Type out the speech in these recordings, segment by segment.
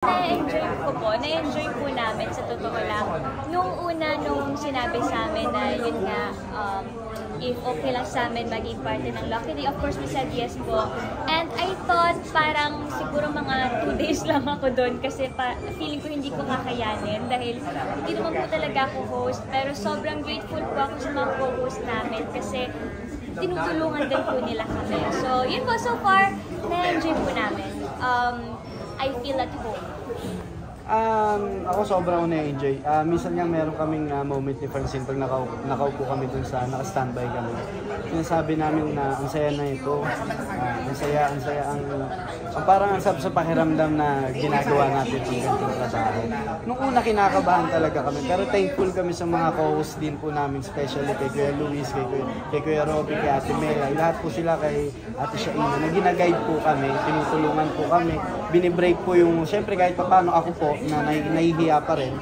Na-enjoy po namin sa totoo lang. Nung sinabi sa amin na yun nga, if okay lang sa amin maging parte ng Lucky Day, of course we said yes po. And I thought parang siguro mga 2 days lang ako doon kasi feeling ko hindi ko kakayanin dahil hindi naman po talaga ako host. Pero sobrang grateful po ako sa mga co-host namin kasi tinutulungan din po nila kami. So yun po, so far, na-enjoy po namin. I feel at home. Ako sobrang na-enjoy. Minsan nga meron kaming moment ni Francine pag nakaupo kami dun sa naka-standby kami. Sinasabi namin na ang saya na ito. Ang saya, parang ang sarap sa pakiramdam na ginagawa natin yung ganitong trabaho. Nung una kinakabahan talaga kami, pero thankful kami sa mga co-host din po namin, especially kay Kuya Luis, kay Kuya Robby, kay Ate Mela. Lahat po sila kay Ate Shaina na ginaguide po kami, tinutulungan po kami, binibreak po yung, syempre kahit pa paano ako po, na nahihiya pa rin,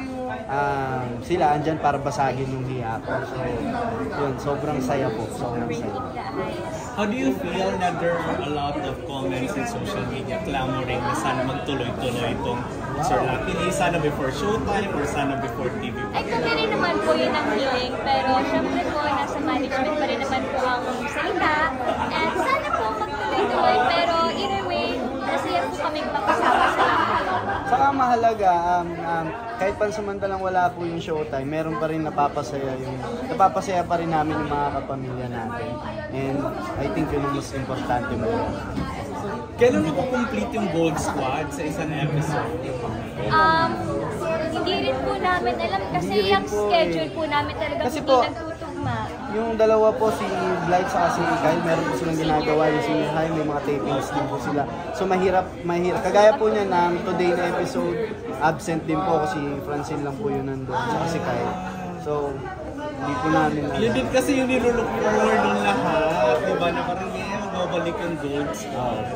sila andyan para basagin yung hiya ko. So, yun, sobrang saya po. Sobrang saya. How do you feel na there are a lot of comments in social media clamoring na sana magtuloy-tuloy itong Sir Lucky Day, sana before showtime or sana before TV? Ay, kami rin naman po yun ang healing, pero syempre po, nasa management pa rin naman po ang salita. And sana po magtuloy-tuloy, pero either way, masaya po kami magkasama sa lahat. Saka mahalaga, kahit pansamantalang wala po yung showtime, meron pa rin napapasaya pa rin namin yung mga kapamilya natin. And I think yun ang mas importante mo. Kailan mo complete yung Gold Squad sa isang episode? Hindi rin po namin alam kasi yung schedule po namin talaga kasi hindi po, nagtutugma. Yung dalawa po, si Blight sa si Kyle, meron po silang ginagawa. Yung si Hai, may mga tapings din po sila. So mahirap. Kagaya po niya ng today na episode, absent din po kasi Francine lang po yun nandun. Saka si Kyle. So, hindi po namin alam. Yun din kasi yung nilulook forward ng lahat. Diba na parang magbabalik yung Gold Squad.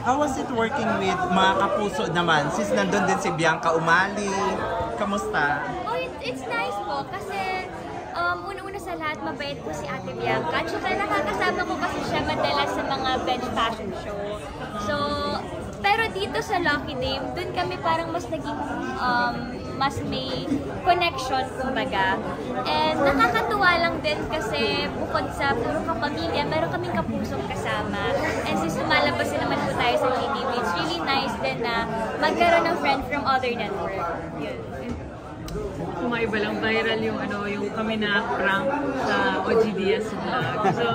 How was it working with mga kapuso naman? Since nandun din si Bianca Umali, kamusta? Oh, it's nice po kasi una-una sa lahat, mabait po si Ate Bianca. At saka nakakasama ko kasi siya madalas sa mga bench fashion show. So, pero dito sa Lucky Day, dun kami parang mas naging, mas may connection, kumbaga. And nakakatuwa lang din kasi bukod sa puro kapamilya, meron kaming kapusong kasama. And since lumalabas din naman po tayo sa TV, it's really nice din na magkaroon ng friend from other network. Yun. Kumaiba lang viral yung yung kami na prank sa OGDS vlog. So,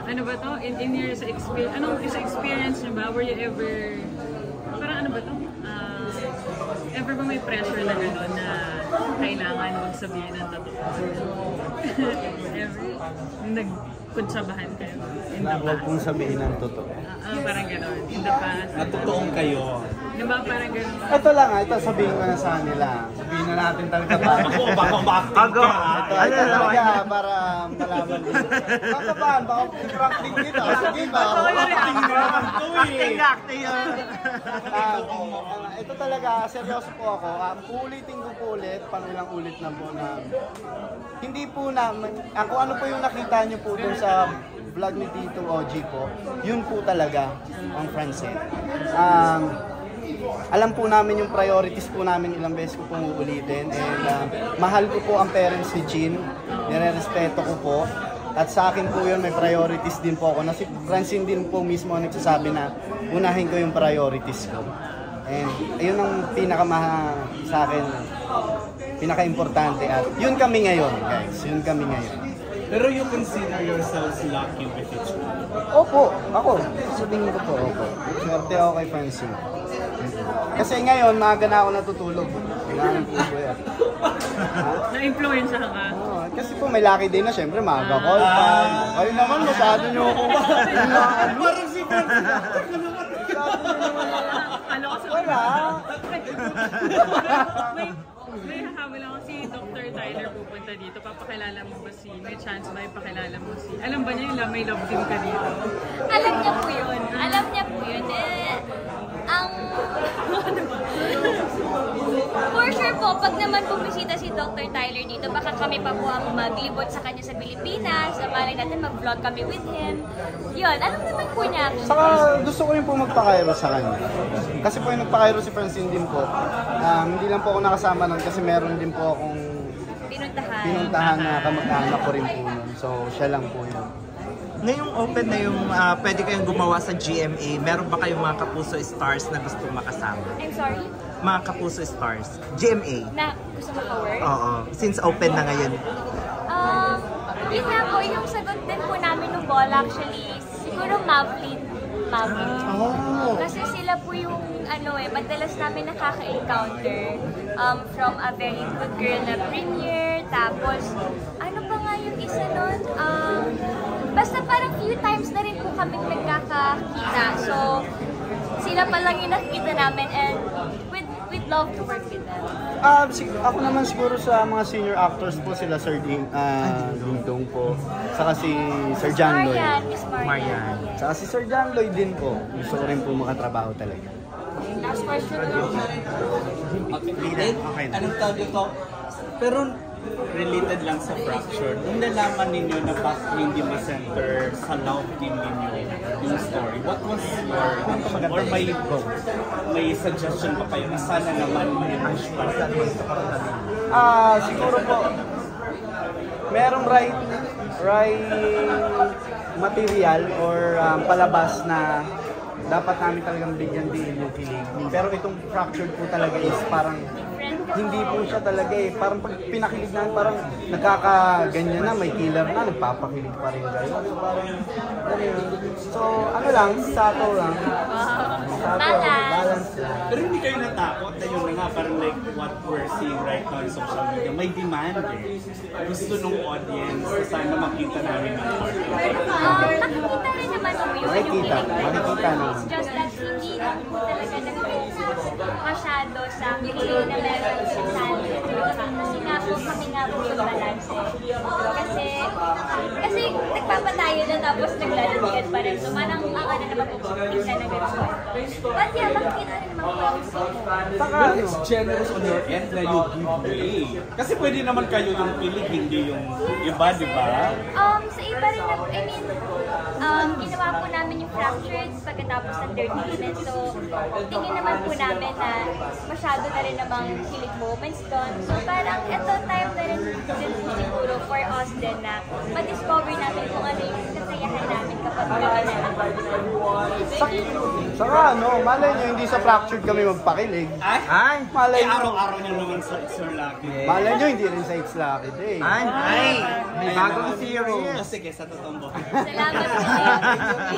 ano ba to? In your experience, sa experience niyo ba? Were you ever, parang ano ba to? Ever ba may pressure na gano'n na kailangan huwag sabihin ng totoo? Ever? Nagkutsabahan kayo? Huwag pong sabihin ng totoo. Parang gano'n. In the past. Natutoong kayo. Diba parang gano'n? Ito lang ito sabihin ko na sa kanila. Sabihin na natin talaga ba? Ako, Ito talaga para malaman din. Kakabahan, baka prank din dito. Sige ba? Acting. Ito talaga, seryoso po ako. Uulitin ko po ulit, pangilang ulit na po na hindi po naman, kung ano po yung nakita niyo po dun sa vlog ni Tito OG po, yun po talaga ang Francine. Alam po namin yung priorities po namin, ilang beses ko pong uulitin, and mahal ko po ang parents ni Jean, nire-respeto ko po, at sa akin po yun, may priorities din po ako, na si Francine din po mismo ang nagsasabi na unahin ko yung priorities ko. And ayun ang sa akin, pinaka-importante, at yun kami ngayon, guys, yun kami ngayon. Pero you consider yourselves lucky with each other? Opo, ako, sabihin ko po, opo. Swerte ako kay Francine. Kasi ngayon, maaga na ako natutulog. Kailangan po po yan. Na-influensya ka? Oo, kasi po may Lucky Day na, syempre maaga call pa. Kayo naman, masyado nyo ako ba? Parang si Francine. Wala. May hahabol ako si Dr. Tyler pupunta dito. Papakilala mo ba may chance ba ipakilala mo alam ba niya yung may love team ka dito? Alam niya po yun. Ang for sure po, pag naman bumisita si Dr. Tyler dito, baka kami pa po ang maglibot sa kanya sa Pilipinas. So, malay natin mag-vlog kami with him. Yun, alam naman po niya. Saka gusto ko rin po magpakairo sa kanya. Kasi po yung nagpakairo si Francine din po. Hindi lang po ako nakasama nun kasi meron din po akong pinuntahan na kamag-anak ko rin po nun. So, siya lang po yun. Ngayong open na yung pwede kayong gumawa sa GMA, meron ba kayong mga Kapuso Stars na gusto makasama? I'm sorry? Mga Kapuso Stars. GMA. Na gusto maka-work? Oo. Since open na ngayon. Yun nga po, yung sagot din po namin nung ball actually, siguro Mavlin. Kasi sila po yung madalas namin nakaka-encounter from a very good girl na premiere, tapos ano pa nga yung isa nun? Basta parang few times na rin po kami nagkakakita. So, sila pa lang yung nakikita namin and we'd love to work with them. Ako naman siguro sa mga senior actors po sila Sir Dingdong po. Saka si Sir John Lloyd. Miss Marian. Saka si Sir John Lloyd din po. Gusto ko rin po makatrabaho talaga. Last question. Okay. Anong tawag ito? Pero related lang sa Fractured. Nung nalaman ninyo na bakit hindi ma-center sa love team ninyo yung story, what was your or may suggestion pa kayo na sana naman i-push pa rin? Siguro po, merong right material or palabas na dapat namin talagang bigyan din yung kilig. Pero itong Fractured po talaga is parang hindi po siya talaga parang pag pinakilig namin parang nagkakaganyan na, may killer na, nagpapakilig pa rin kayo. So parang, so ano lang, sato lang. Balance lang. Pero hindi kayo natakot na yun na nga, parang like what we're seeing right now in social media, may demand Gusto nung audience, sana makita namin yung part. Nakikita rin naman yung Makikita naman. It's just that hindi lang po talaga nag-focus masyado sa kilig na meron sa sali. Kasi nga po kami nga po yung balance. Kasi nagpapatayo na tapos naglalagyan pa rin. So manang ang ano naman po minsan na gano'n. But yeah, makikita rin naman po. But it's generous on your end na you give way. Kasi pwede naman kayo yung kilig, hindi yung iba, di ba? Sa iba rin na, ginawa po namin yung Fractured pagkatapos ng 30 minutes. So, tingin naman po namin na masyado na rin namang kilig moments doon. So, parang ito time na rin din siguro for us din na ma-discover namin kung ano yung kasayahan namin kapag kami na. Saka malay nyo, hindi sa Fractured kami magpakilig. Ay! Malay nyo. Araw-araw nyo naman sa It's Your Lucky Day. Malay nyo, hindi rin sa It's Lucky Day. May bagong series. Sige, sa totoong buhay. Salamat po.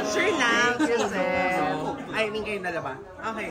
Sure lang, Joseph. I mean, kayo na ba? Okay.